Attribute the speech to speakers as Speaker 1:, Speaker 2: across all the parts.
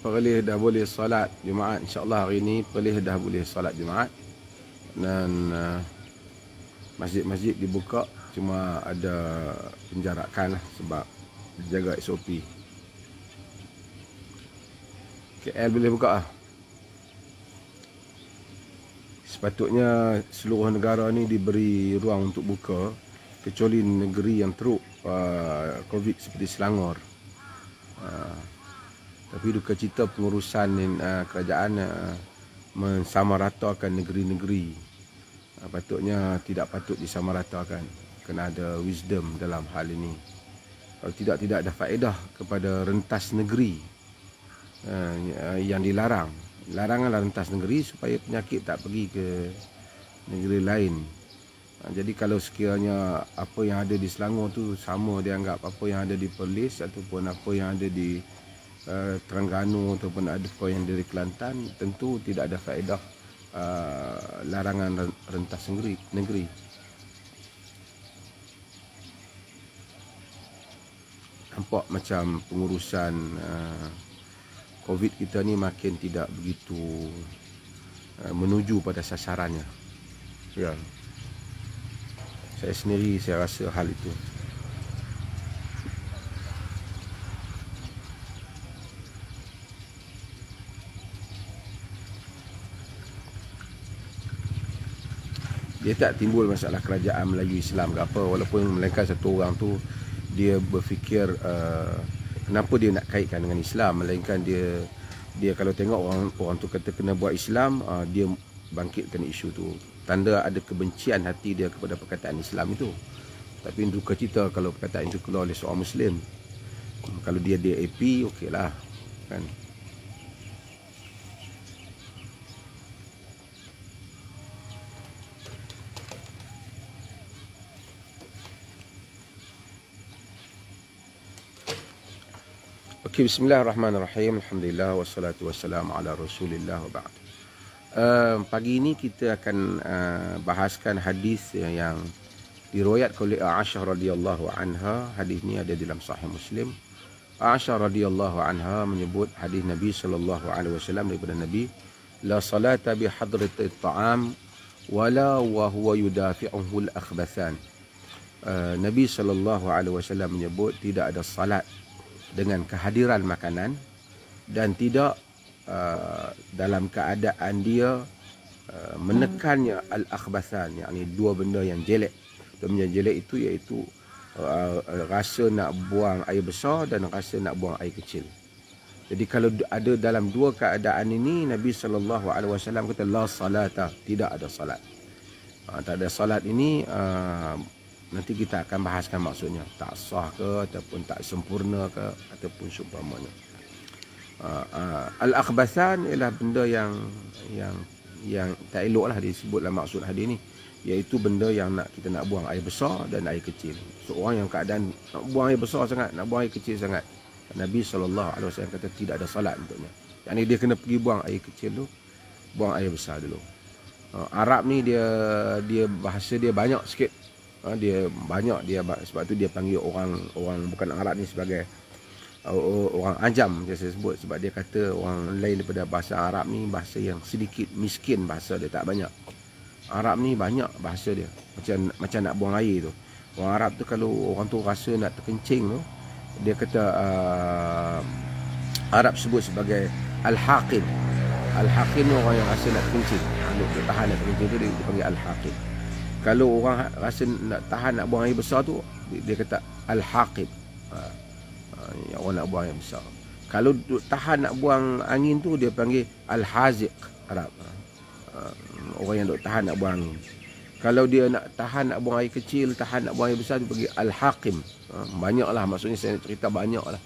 Speaker 1: Perlis dah boleh solat Jumaat. InsyaAllah hari ini Perlis dah boleh solat Jumaat. Dan masjid-masjid dibuka. Cuma ada penjarakan lah sebab jaga SOP. KL boleh buka lah. Sepatutnya seluruh negara ni diberi ruang untuk buka, kecuali negeri yang teruk COVID seperti Selangor. Tapi duka cita pengurusan kerajaan mensamaratakan negeri-negeri. Patutnya tidak patut disamaratakan. Kena ada wisdom dalam hal ini. Kalau tidak ada faedah kepada rentas negeri yang dilarang. Laranganlah rentas negeri supaya penyakit tak pergi ke negeri lain. Jadi kalau sekiranya apa yang ada di Selangor tu sama dianggap apa yang ada di Perlis ataupun apa yang ada di Terengganu ataupun ada apa yang dari Kelantan, tentu tidak ada faedah larangan rentas negeri. Nampak macam pengurusan COVID kita ni makin tidak begitu menuju pada sasarannya. Ya. Saya sendiri saya rasa hal itu. Dia tak timbul masalah kerajaan Melayu Islam ke apa, walaupun melainkan satu orang tu dia berfikir kenapa dia nak kaitkan dengan Islam, melainkan dia kalau tengok orang tu kata kena buat Islam, dia bangkitkan isu tu. Tanda ada kebencian hati dia kepada perkataan Islam itu. Tapi duka cita kalau perkataan itu keluar oleh seorang Muslim. Kalau dia DAP, okeylah, kan. Okay, bismillahirrahmanirrahim. Alhamdulillah wassalatu wassalamu ala Rasulillah wa ba'd. Pagi ini kita akan bahaskan hadis yang diriwayatkan oleh Aisyah radhiyallahu anha. Hadis ini ada dalam Sahih Muslim. Aisyah radhiyallahu anha menyebut hadis Nabi sallallahu alaihi wasallam daripada Nabi, la salata bi hadrati at-ta'am wala wa huwa yudafi'uhu al-akhbathan. Nabi sallallahu alaihi wasallam menyebut tidak ada salat dengan kehadiran makanan dan tidak dalam keadaan dia menekannya al-akhbathan, yakni dua benda yang jelek. Dua benda jelek itu iaitu rasa nak buang air besar dan rasa nak buang air kecil. Jadi kalau ada dalam dua keadaan ini, Nabi SAW kata la salata, tidak ada salat. Tak ada salat ini nanti kita akan bahaskan maksudnya, tak sah ke ataupun tak sempurna ke ataupun seumpamanya. Al-akhbathan ialah benda yang tak elok lah disebut dalam maksud hadis ni, iaitu benda yang kita nak buang air besar dan air kecil. Seorang yang keadaan nak buang air besar sangat, nak buang air kecil sangat, Nabi SAW kata tidak ada salat untuknya. Yang ni dia kena pergi buang air kecil tu, buang air besar dulu. Arab ni dia bahasa dia banyak sikit. Dia banyak, sebab tu dia panggil orang bukan Arab ni sebagai orang ajam, dia sebut, sebab dia kata orang lain daripada bahasa Arab ni bahasa yang sedikit miskin, bahasa dia tak banyak. Arab ni banyak bahasa dia, macam nak buang air tu. Orang Arab tu kalau orang tu rasa nak terkencing tu, dia kata Arab sebut sebagai al-haqin. Al-haqin tu orang yang rasa nak terkencing, dia tahan nak terkencing tu dia panggil al-haqin. Kalau orang rasa nak tahan nak buang air besar tu, dia kata al-haqib. Yang orang nak buang air besar. Kalau tahan nak buang angin tu, dia panggil al-haziq Arab. Orang yang duk tahan nak buang angin. Kalau dia nak tahan nak buang air kecil, tahan nak buang air besar, dia panggil al-haqim. Banyaklah, maksudnya saya nak cerita banyaklah.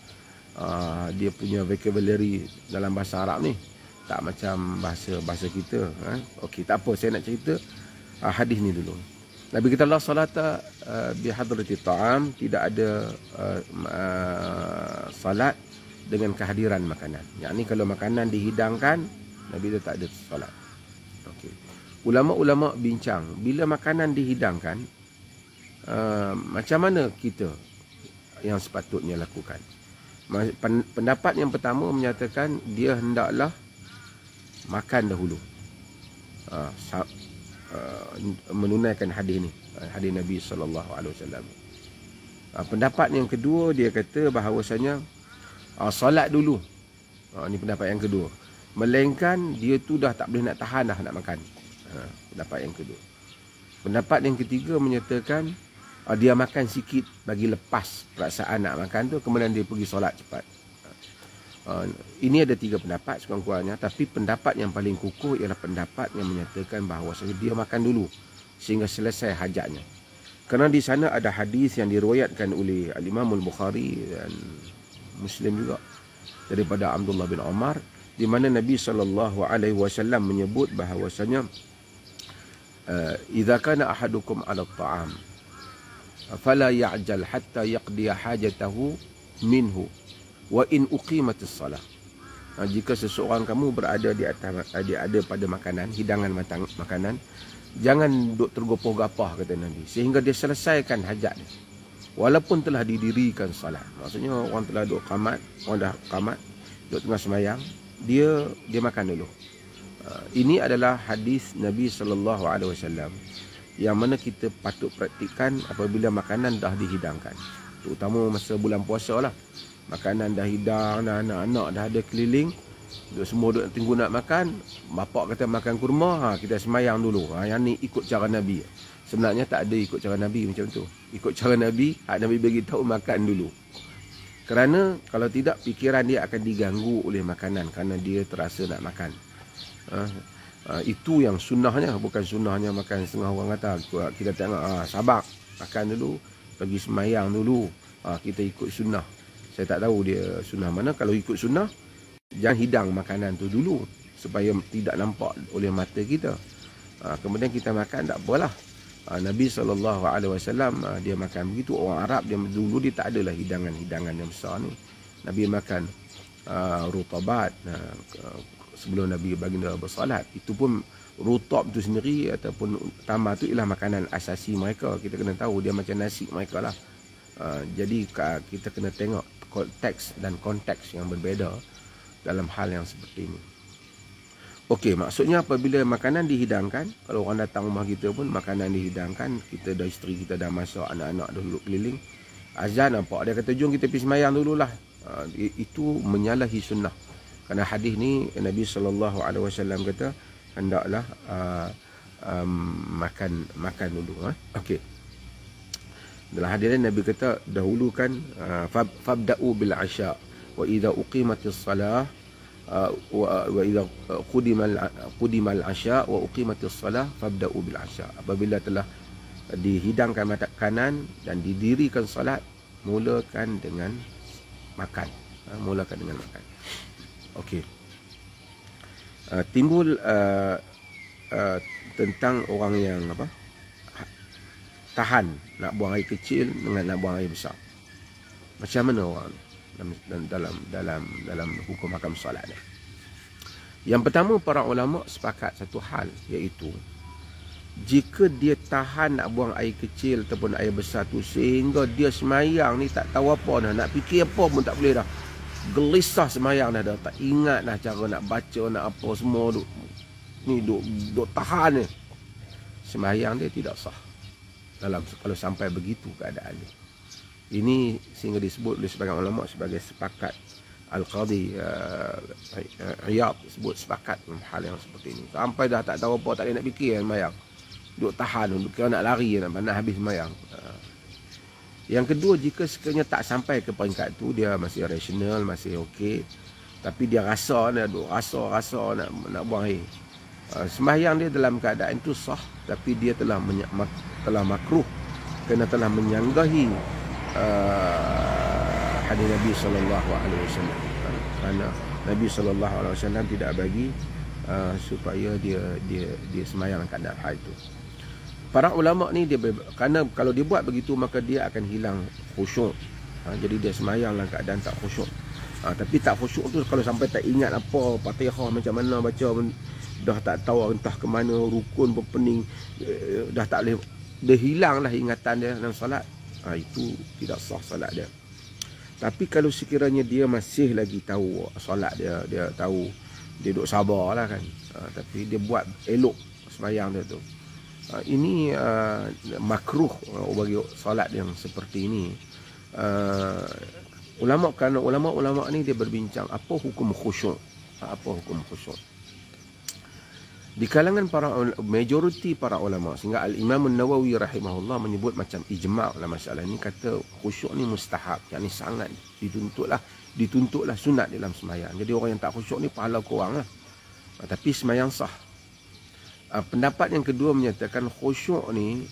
Speaker 1: Dia punya vocabulary dalam bahasa Arab ni tak macam bahasa kita. Okey, tak apa, saya nak cerita hadis ni dulu. Nabi kata la salata bi hadrati ta'am, tidak ada salat dengan kehadiran makanan. Yakni kalau makanan dihidangkan, Nabi kata tak ada salat. Okey. Ulama-ulama bincang, bila makanan dihidangkan, macam mana kita yang sepatutnya lakukan? Pendapat yang pertama menyatakan dia hendaklah makan dahulu, menunaikan hadis ni, hadis Nabi SAW. Pendapat yang kedua, dia kata bahawasanya solat dulu. Ini pendapat yang kedua. Melainkan dia tu dah tak boleh nak tahan dah nak makan. Pendapat yang kedua. Pendapat yang ketiga menyatakan dia makan sikit bagi lepas perasaan nak makan tu, kemudian dia pergi solat cepat. Ini ada 3 pendapat sekurang-kurangnya, tapi pendapat yang paling kukuh ialah pendapat yang menyatakan bahawa dia makan dulu sehingga selesai hajatnya. Kerana di sana ada hadis yang diriwayatkan oleh Al-Imam Al-Bukhari dan Muslim juga daripada Abdullah bin Umar, di mana Nabi SAW menyebut bahawasanya idza kana ahadukum 'ala at-ta'am fala ya'jal hatta yaqdiya hajatahu minhu wa in uqimatis salah. Jika seseorang kamu berada di atas, ada pada makanan, hidangan makanan, jangan duk tergopoh-gapah, kata Nabi, sehingga dia selesaikan hajat dia walaupun telah didirikan salat. Maksudnya orang telah duk qamat, orang dah qamat, duk tengah sembahyang, dia makan dulu. Ini adalah hadis Nabi SAW yang mana kita patut praktikkan apabila makanan dah dihidangkan, terutama masa bulan puasa lah. Makanan dah hidang, anak-anak dah ada keliling, semua duk tunggu nak makan. Bapak kata makan kurma, kita semayang dulu. Yang ni ikut cara Nabi. Sebenarnya tak ada ikut cara Nabi macam tu. Ikut cara Nabi, Nabi bagi tahu makan dulu. Kerana kalau tidak, fikiran dia akan diganggu oleh makanan kerana dia terasa nak makan. Itu yang sunnahnya, bukan sunnahnya makan setengah orang kata. Kita tengok, sabar, makan dulu, pergi semayang dulu, kita ikut sunnah. Saya tak tahu dia sunnah mana. Kalau ikut sunnah, jangan hidang makanan tu dulu supaya tidak nampak oleh mata kita. Kemudian kita makan, tak apalah. Nabi SAW dia makan begitu. Orang Arab dia dulu dia tak adalah hidangan-hidangan yang besar ni. Nabi makan rutabat sebelum Nabi baginda bersalat. Itu pun rutab tu sendiri ataupun tamar tu ialah makanan asasi mereka. Kita kena tahu dia macam nasi mereka lah. Jadi kita kena tengok konteks dan konteks yang berbeza dalam hal yang seperti ini. Okey, maksudnya apabila makanan dihidangkan, kalau orang datang rumah kita pun makanan dihidangkan, kita dah, isteri kita dah masak, anak-anak dah duduk keliling, azan nampak, dia kata jom kita pergi semayang dululah. Itu menyalahi sunnah. Kerana hadis ni Nabi SAW kata hendaklah makan dulu. Okey. Dalam hadis ni Nabi kata dahulukan fabda'u bil asya wa idza uqimatis salah wa idza qudimal asya wa uqimatis salah fabda'u bil asya. Apabila telah dihidangkan makanan dan didirikan salat, mulakan dengan makan. Okey. Timbul tentang orang yang tahan nak buang air kecil dengan nak buang air besar. Macam mana orang dalam hukum hakam solat ni? Yang pertama, para ulama sepakat satu hal, iaitu jika dia tahan nak buang air kecil ataupun air besar tu sehingga dia semayang ni tak tahu apa dah, nak fikir apa pun tak boleh dah, gelisah semayang dah, tak ingat dah cara nak baca, nak apa semua, duk tahan ni, semayang dia tidak sah kalau sampai begitu keadaan ni. Ini sehingga disebut oleh sebagian ulama sebagai sepakat. Al-Qadhi Iyad sebut sepakat dalam hal yang seperti ini. Sampai dah tak tahu apa, tak boleh nak fikir semayang, duk tahan, duk kira nak lari, nak habis semayang. Yang kedua, jika sekiranya tak sampai ke peringkat tu, dia masih rasional, masih okey, tapi dia rasa nak buang air, sembahyang dia dalam keadaan itu sah, tapi dia telah makruh kerana telah menyanggahi hadis Nabi SAW. Kerana Nabi SAW tidak bagi supaya dia sembahyang keadaan hal itu. Para ulama ni kerana kalau dia buat begitu maka dia akan hilang khusyuk. Jadi dia sembahyang dalam keadaan tak khusyuk. Tapi tak khusyuk tu kalau sampai tak ingat apa Fatihah macam mana baca, dah tak tahu entah ke mana rukun berpening, dah tak boleh, dah hilanglah ingatan dia dalam solat, itu tidak sah solat dia. Tapi kalau sekiranya dia masih lagi tahu solat dia tahu, dia duduk sabar lah kan. Tapi dia buat elok sembahyang dia tu. Ini makruh bagi solat yang seperti ini. Ulama ni dia berbincang apa hukum khusyuk. Apa hukum khusyuk? Di kalangan majoriti para ulama, sehingga Al-Imam An-Nawawi rahimahullah menyebut macam ijma' dalam masalah ini, kata khusyuk ni mustahab, yakni sangat dituntutlah sunat dalam sembahyang. Jadi orang yang tak khusyuk ni pahala kurang lah. Tapi sembahyang sah. Pendapat yang kedua menyatakan khusyuk ni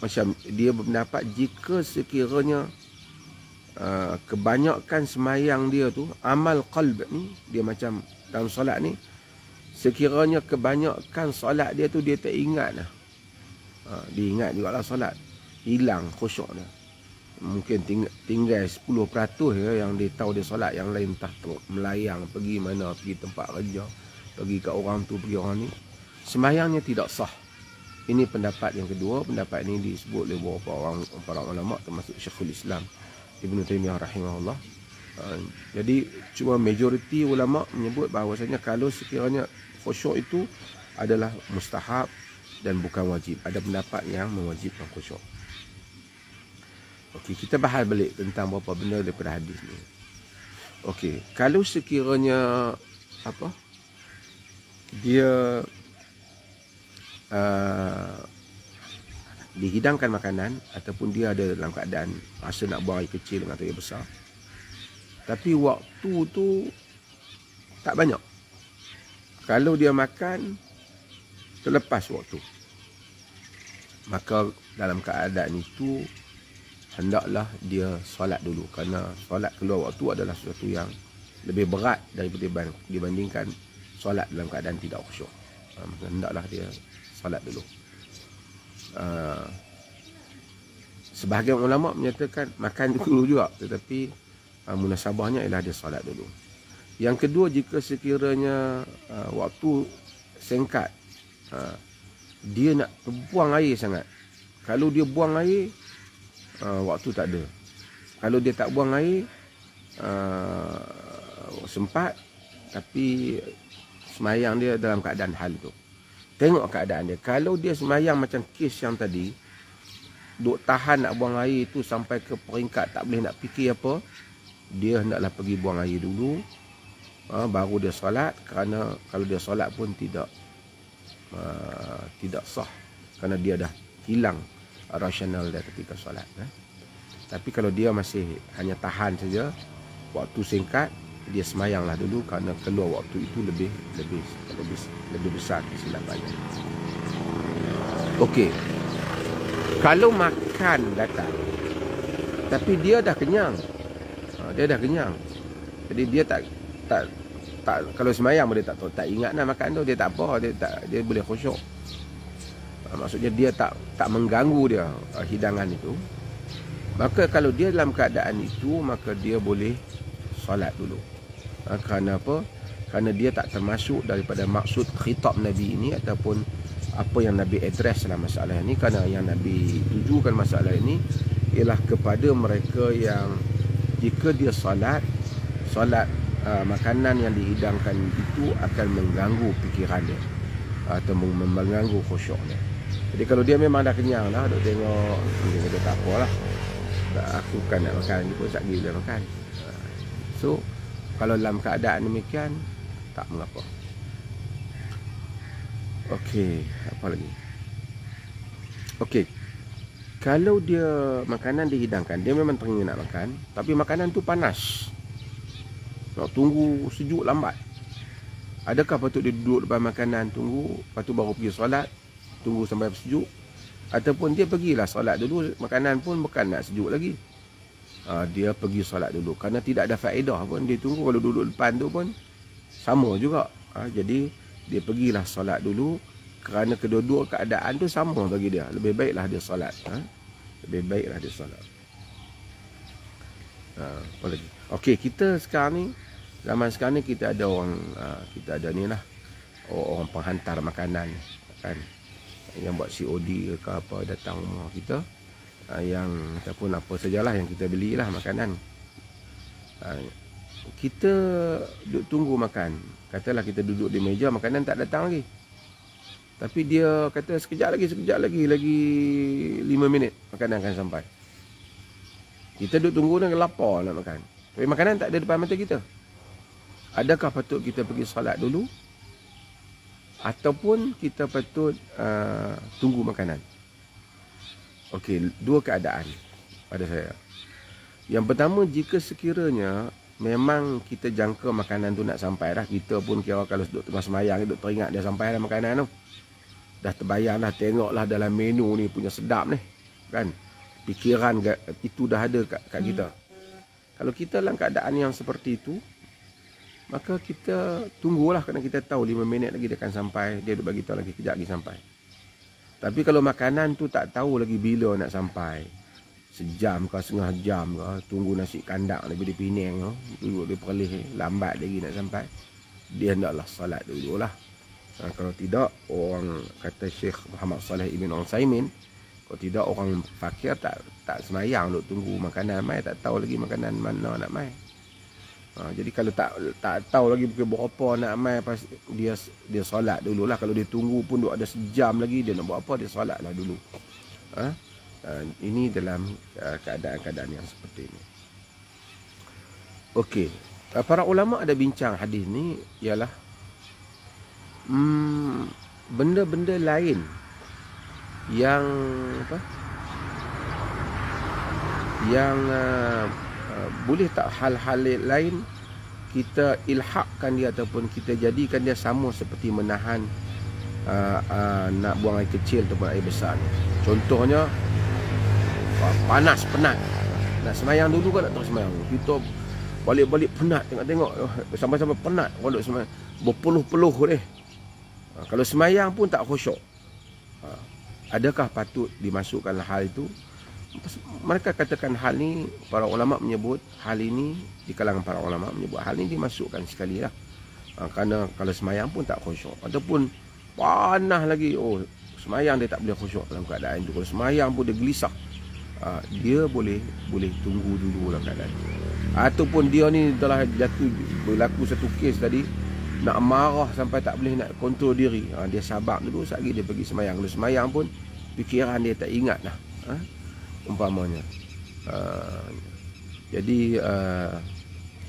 Speaker 1: macam dia berpendapat jika sekiranya kebanyakan sembahyang dia tu amal qalb ni, dia macam dalam solat ni, sekiranya kebanyakan solat dia tu dia tak ingat lah. Dia ingat juga lah solat, hilang khusyuk dia. Mungkin tinggal 10% yang dia tahu dia solat, yang lain entah melayang, pergi mana, pergi tempat kerja, pergi kat orang tu, pergi orang ni, sembahyangnya tidak sah. Ini pendapat yang kedua. Pendapat ini disebut oleh beberapa orang, para ulama termasuk Syekhul Islam Ibn Taymiyah rahimahullah. Jadi cuma majoriti ulama menyebut bahawasanya kalau sekiranya khusyuk itu adalah mustahab dan bukan wajib. Ada pendapat yang mewajibkan khusyuk. Okey, kita bahas balik tentang beberapa benda daripada hadis ni. Okey, kalau sekiranya dia dihidangkan makanan ataupun dia ada dalam keadaan rasa nak buang air kecil dengan air besar, tapi waktu tu tak banyak. Kalau dia makan terlepas waktu, maka dalam keadaan itu hendaklah dia solat dulu. Kerana solat keluar waktu adalah sesuatu yang lebih berat daripada dibandingkan solat dalam keadaan tidak khusyuk. Maka hendaklah dia solat dulu. Sebahagian ulama menyatakan makan dulu juga, tetapi munasabahnya ialah dia solat dulu. Yang kedua, jika sekiranya waktu singkat, dia nak buang air sangat. Kalau dia buang air, waktu tak ada. Kalau dia tak buang air, sempat, tapi semayang dia dalam keadaan hal tu. Tengok keadaan dia. Kalau dia semayang macam kes yang tadi, duk tahan nak buang air tu sampai ke peringkat tak boleh nak fikir apa, dia hendaklah pergi buang air dulu, baru dia solat. Kerana kalau dia solat pun tidak sah, kerana dia dah hilang rasional dia ketika solat. Tapi kalau dia masih hanya tahan saja, waktu singkat, dia semayanglah dulu, kerana keluar waktu itu lebih besar kesilapannya. Okey, kalau makan datang tapi dia dah kenyang, jadi dia tak kalau semayang dia tak ingat nak makan tu, dia tak apa, dia boleh khusyuk. Maksudnya dia tak mengganggu dia hidangan itu. Maka kalau dia dalam keadaan itu, maka dia boleh solat dulu. Kerana apa? Kerana dia tak termasuk daripada maksud khitab Nabi ini, ataupun apa yang Nabi address dalam masalah ini. Kerana yang Nabi tujukan masalah ini ialah kepada mereka yang jika dia solat, makanan yang dihidangkan itu akan mengganggu fikiran dia atau mengganggu khusyuknya. Jadi kalau dia memang dah kenyang lah, duk tengok, dia tak apalah, aku kan nak makan, dia pun tak gila makan. So kalau dalam keadaan demikian, tak mengapa. Okey, apa lagi? Okey, kalau dia makanan dihidangkan, dia memang teringin nak makan, tapi makanan tu panas, nak tunggu sejuk lambat. Adakah patut dia duduk depan makanan, tunggu, lepas tu baru pergi solat, tunggu sampai sejuk? Ataupun dia pergilah solat dulu, makanan pun bukan nak sejuk lagi, dia pergi solat dulu, kerana tidak ada faedah pun dia tunggu. Kalau duduk depan tu pun sama juga. Jadi dia pergilah solat dulu, kerana kedua-dua keadaan tu sama bagi dia. Lebih baiklah dia solat. Lebih baiklah dia solat. Apa lagi? Okey, kita sekarang ni, zaman sekarang ni kita ada orang, kita ada ni lah, orang penghantar makanan kan, yang buat COD ke apa, datang rumah kita, yang ataupun apa sajalah yang kita belilah makanan. Ha, kita duduk tunggu makan. Katalah kita duduk di meja, makanan tak datang lagi. Tapi dia kata sekejap lagi, lagi 5 minit makanan akan sampai. Kita duduk tunggu dan lapar nak makan. Tapi makanan tak ada depan mata kita. Adakah patut kita pergi solat dulu? Ataupun kita patut tunggu makanan? Okey, dua keadaan pada saya. Yang pertama, jika sekiranya memang kita jangka makanan tu nak sampai dah, kita pun kira kalau duduk tengah semayang, duduk teringat dia sampai dah makanan tu. Dah terbayang dah, tengoklah dalam menu ni punya sedap ni. Kan? Fikiran itu dah ada kat kita. Kalau kita dalam keadaan yang seperti itu, maka kita tunggulah, kerana kita tahu 5 minit lagi dia akan sampai. Dia duk bagi tahu lagi kejap lagi sampai. Tapi kalau makanan tu tak tahu lagi bila nak sampai, sejam ke setengah jam ke, tunggu nasi kandak daripada Penang tu, duduk di Perlis, lambat lagi nak sampai, dia hendaklah salat dululah. Kalau tidak, orang kata Syekh Muhammad Saleh Ibn Utsaimin, kalau tidak orang fakir tak semayang duk tunggu makanan mai, tak tahu lagi makanan mana nak mai. Jadi kalau tak tahu lagi pukul berapa nak mai, pas dia solat dululah. Kalau dia tunggu pun duk ada sejam lagi, dia nak buat apa, dia solatlah dulu. Ini dalam keadaan-keadaan yang seperti ini. Okey, para ulama ada bincang hadis ni ialah benda-benda lain yang boleh tak hal-hal lain kita ilhaqkan dia ataupun kita jadikan dia sama seperti menahan nak buang air kecil ataupun air besar ni. Contohnya panas, penat, nak semayang dulu kan, nak terus semayang. Kita balik-balik penat, tengok-tengok sampai-sampai penat, kalau semayang berpeluh-peluh ni. Kalau semayang pun tak khusyuk. Adakah patut dimasukkan hal itu? Mereka katakan hal ni, para ulama menyebut hal ini, di kalangan para ulama menyebut hal ini dimasukkan sekali lah. Kerana kalau semayang pun tak khusyuk, ataupun panas lagi, semayang dia tak boleh khusyuk dalam keadaan itu. Kalau semayang pun dia gelisah, dia boleh tunggu dulu dalam keadaan itu. Ataupun dia ni telah jatuh, berlaku satu kes tadi, nak marah sampai tak boleh nak kontrol diri, dia sabar dulu, sekali dia pergi semayang. Kalau semayang pun fikiran dia tak ingat lah, umpamanya. Jadi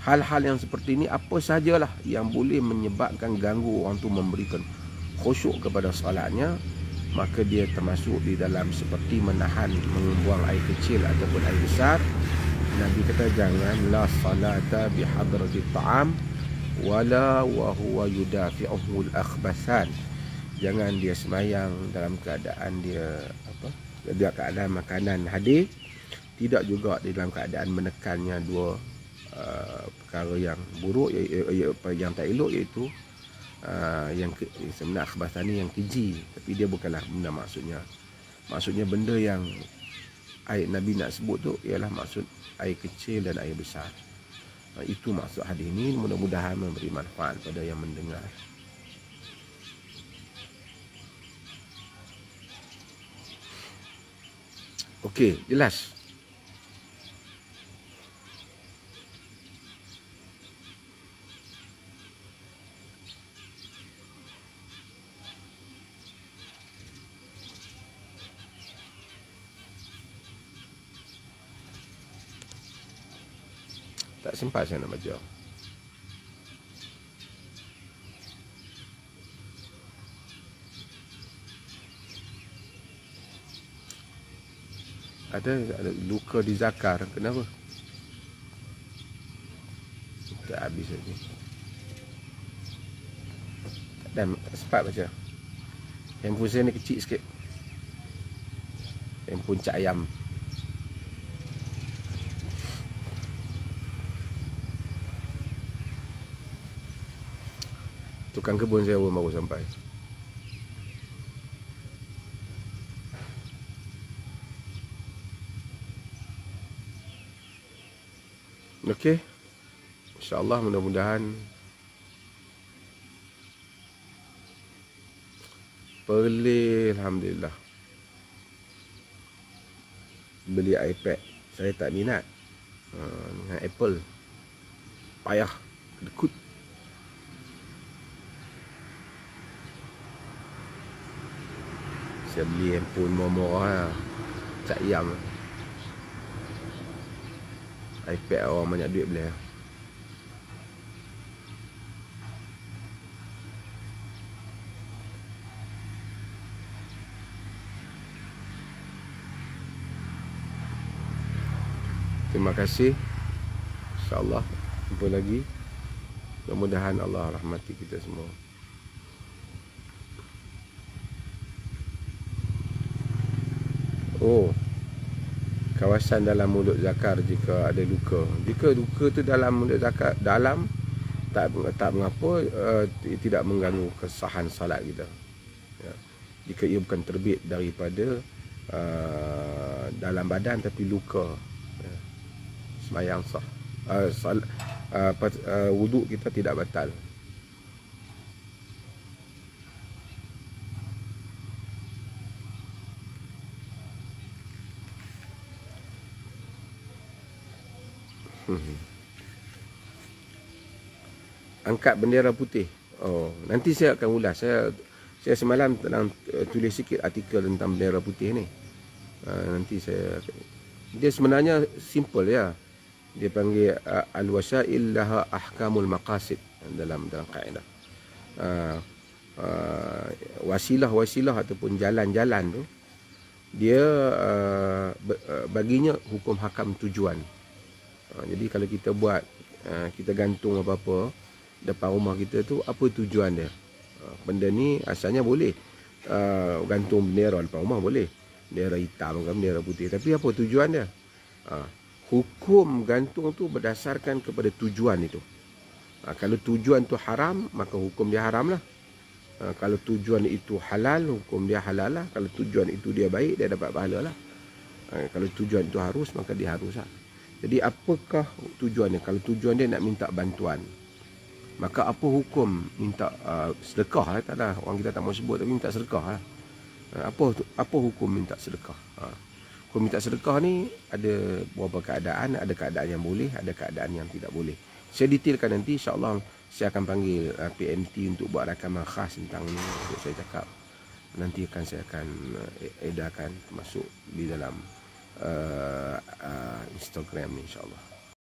Speaker 1: hal-hal yang seperti ini, apa sajalah yang boleh menyebabkan ganggu orang tu memberikan khusyuk kepada solatnya, maka dia termasuk di dalam seperti menahan, membuang air kecil ataupun air besar. Nabi kata jangan la salata bihadrati ta'am wala wa huwa yudafi'uhu al-akhbasan. Jangan dia semayang dalam keadaan dia keadaan makanan hadir, tidak juga dalam keadaan menekannya dua perkara yang buruk, yang tak elok, iaitu yang sebenarnya akhbasan ni yang keji, tapi dia bukanlah benda maksudnya benda yang Nabi nak sebut tu ialah maksud air kecil dan air besar. Itu maksud hadis ini. Mudah-mudahan memberi manfaat pada yang mendengar. Okey, jelas. Tak sempat saya nak baca. Ada luka di zakar. Kenapa? Tak habis lagi. Dan tak sempat baca. Handphone saya ni kecil sikit. Handphone cak ayam. Tukang kebun saya pun baru sampai. Okey. InsyaAllah mudah-mudahan Perli, alhamdulillah. Beli iPad. Saya tak minat dengan Apple. payah dekut. Saya beli handphone murah-murah Cak Yam. iPad orang banyak duit beli. Terima kasih. InsyaAllah jumpa lagi. Mudah-mudahan Allah rahmati kita semua. Oh, kawasan dalam mulut zakar jika ada luka. Jika luka tu dalam mulut zakar, dalam tak mengapa, tidak mengganggu kesahan salat kita. Ya. Jika ia bukan terbit daripada dalam badan tapi luka, ya, sembahyang sah. Wuduk kita tidak batal. Angkat bendera putih. Oh, nanti saya akan ulas. Saya semalam tentang tulis sikit artikel tentang bendera putih ni. Nanti dia sebenarnya simple ya. Dia panggil al-wasail laha ahkamul maqasid dalam kaedah. Wasilah-wasilah ataupun jalan-jalan tu dia baginya hukum hakam tujuan. Jadi kalau kita buat, kita gantung apa-apa depan rumah kita tu, apa tujuan dia? Benda ni asalnya boleh gantung bendera depan rumah, boleh bendera hitam ke bendera putih, tapi apa tujuan dia? Hukum gantung tu berdasarkan kepada tujuan itu. Kalau tujuan tu haram, maka hukum dia haram lah. Kalau tujuan itu halal, hukum dia halal lah. Kalau tujuan itu dia baik, dia dapat pahala lah. Kalau tujuan itu harus, maka dia harus lah. Jadi apakah tujuannya? Kalau tujuan dia nak minta bantuan, maka apa hukum minta sedekah lah? Tak ada, orang kita tak mau sebut, tapi minta sedekah lah. Apa hukum minta sedekah? Hukum minta sedekah ni ada beberapa keadaan. Ada keadaan yang boleh, ada keadaan yang tidak boleh. Saya detailkan nanti, insyaAllah saya akan panggil PMT untuk buat rakaman khas tentang ni. Untuk saya cakap, nanti saya akan edarkan, masuk di dalam Instagram ni, insyaAllah.